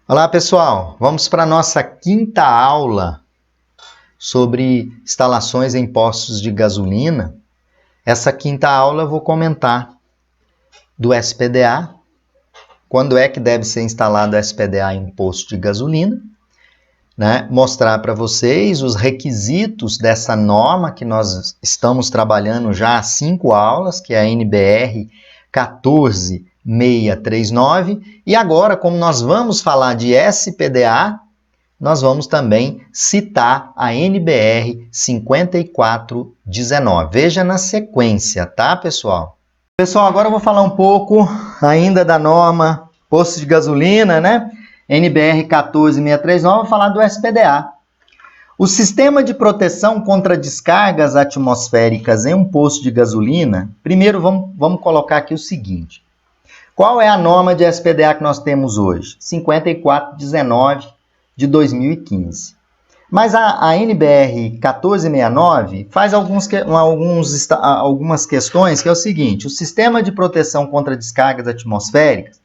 Olá pessoal, vamos para a nossa quinta aula sobre instalações em postos de gasolina. Essa quinta aula eu vou comentar do SPDA, quando é que deve ser instalado SPDA em um posto de gasolina, né? Mostrar para vocês os requisitos dessa norma que nós estamos trabalhando já há 5 aulas, que é a NBR 14639, e agora, como nós vamos falar de SPDA, nós vamos também citar a NBR 5419. Veja na sequência, tá, pessoal? Pessoal, agora eu vou falar um pouco ainda da norma posto de gasolina, né? NBR 14639, vou falar do SPDA. O sistema de proteção contra descargas atmosféricas em um posto de gasolina, primeiro vamos colocar aqui o seguinte. Qual é a norma de SPDA que nós temos hoje? 5419 de 2015. Mas a NBR 1469 faz algumas questões, que é o seguinte: o sistema de proteção contra descargas atmosféricas,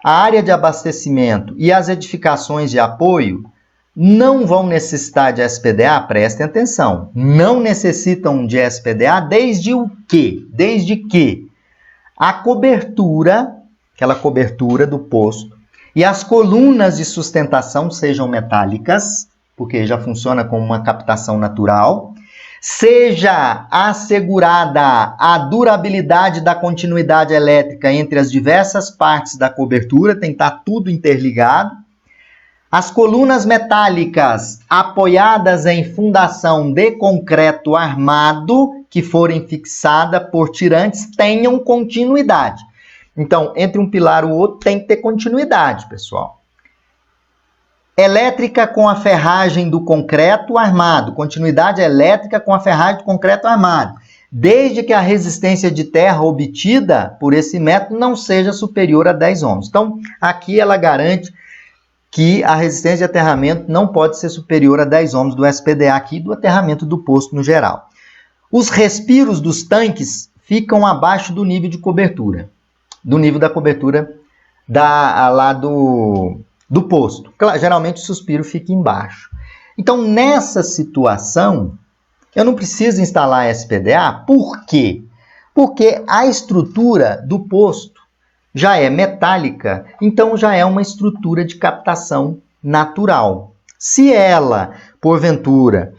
a área de abastecimento e as edificações de apoio não vão necessitar de SPDA, prestem atenção, não necessitam de SPDA desde o quê? Desde que a cobertura, aquela cobertura do posto, e as colunas de sustentação sejam metálicas, porque já funciona como uma captação natural, seja assegurada a durabilidade da continuidade elétrica entre as diversas partes da cobertura, tem que estar tudo interligado. As colunas metálicas apoiadas em fundação de concreto armado, que forem fixadas por tirantes, tenham continuidade. Então, entre um pilar e o outro tem que ter continuidade, pessoal. Elétrica com a ferragem do concreto armado, continuidade elétrica com a ferragem do concreto armado, desde que a resistência de terra obtida por esse método não seja superior a 10 ohms. Então, aqui ela garante que a resistência de aterramento não pode ser superior a 10 ohms do SPDA aqui, do aterramento do posto no geral. Os respiros dos tanques ficam abaixo do nível de cobertura, do nível da cobertura lá do posto. Claro, geralmente o suspiro fica embaixo. Então, nessa situação, eu não preciso instalar SPDA. Por quê? Porque a estrutura do posto já é metálica, então já é uma estrutura de captação natural. Se ela, porventura,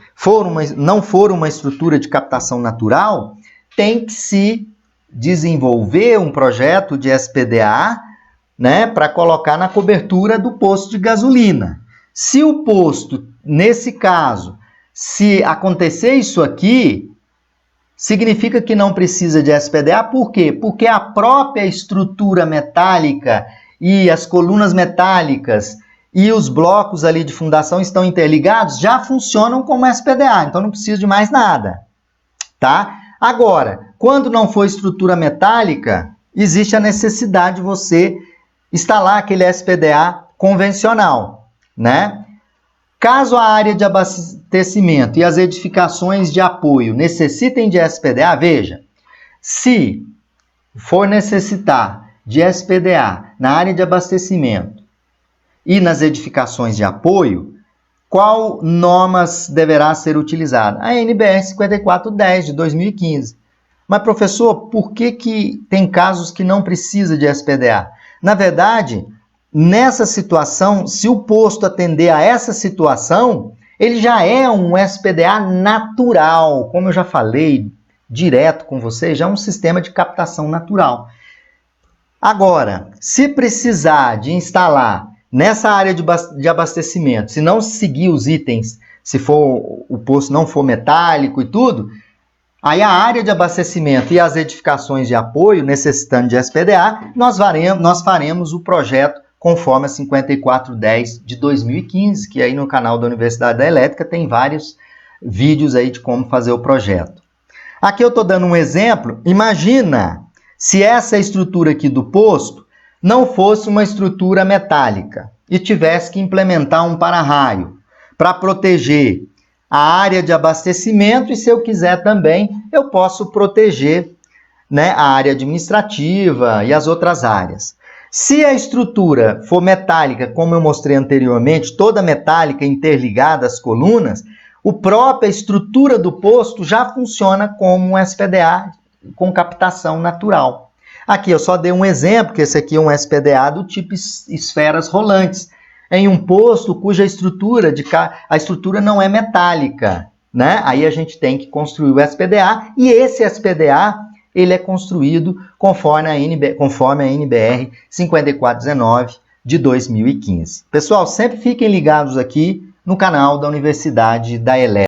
não for uma estrutura de captação natural, tem que se desenvolver um projeto de SPDA, né, para colocar na cobertura do posto de gasolina. Se o posto, nesse caso, se acontecer isso aqui, significa que não precisa de SPDA. Por quê? Porque a própria estrutura metálica e as colunas metálicas e os blocos ali de fundação estão interligados, já funcionam como SPDA, então não precisa de mais nada, tá? Agora, quando não for estrutura metálica, existe a necessidade de você instalar aquele SPDA convencional, né? Caso a área de abastecimento e as edificações de apoio necessitem de SPDA, veja, se for necessitar de SPDA na área de abastecimento e nas edificações de apoio, qual normas deverá ser utilizada? A NBR 5410 de 2015. Mas, professor, por que tem casos que não precisa de SPDA? Na verdade, nessa situação, se o posto atender a essa situação, ele já é um SPDA natural. Como eu já falei direto com vocês, já é um sistema de captação natural. Agora, se precisar de instalar nessa área de abastecimento, se não seguir os itens, se for o posto não for metálico e tudo, aí a área de abastecimento e as edificações de apoio necessitando de SPDA, nós faremos o projeto conforme a 5410 de 2015, que aí no canal da Universidade da Elétrica tem vários vídeos aí de como fazer o projeto. Aqui eu estou dando um exemplo. Imagina se essa estrutura aqui do posto não fosse uma estrutura metálica e tivesse que implementar um para-raio para proteger a área de abastecimento, e se eu quiser também, eu posso proteger, né, a área administrativa e as outras áreas. Se a estrutura for metálica, como eu mostrei anteriormente, toda metálica interligada às colunas, a própria estrutura do posto já funciona como um SPDA com captação natural. Aqui eu só dei um exemplo, que esse aqui é um SPDA do tipo esferas rolantes, em um posto cuja estrutura não é metálica, né? Aí a gente tem que construir o SPDA, e esse SPDA ele é construído conforme a NBR 5419 de 2015. Pessoal, sempre fiquem ligados aqui no canal da Universidade da Elétrica.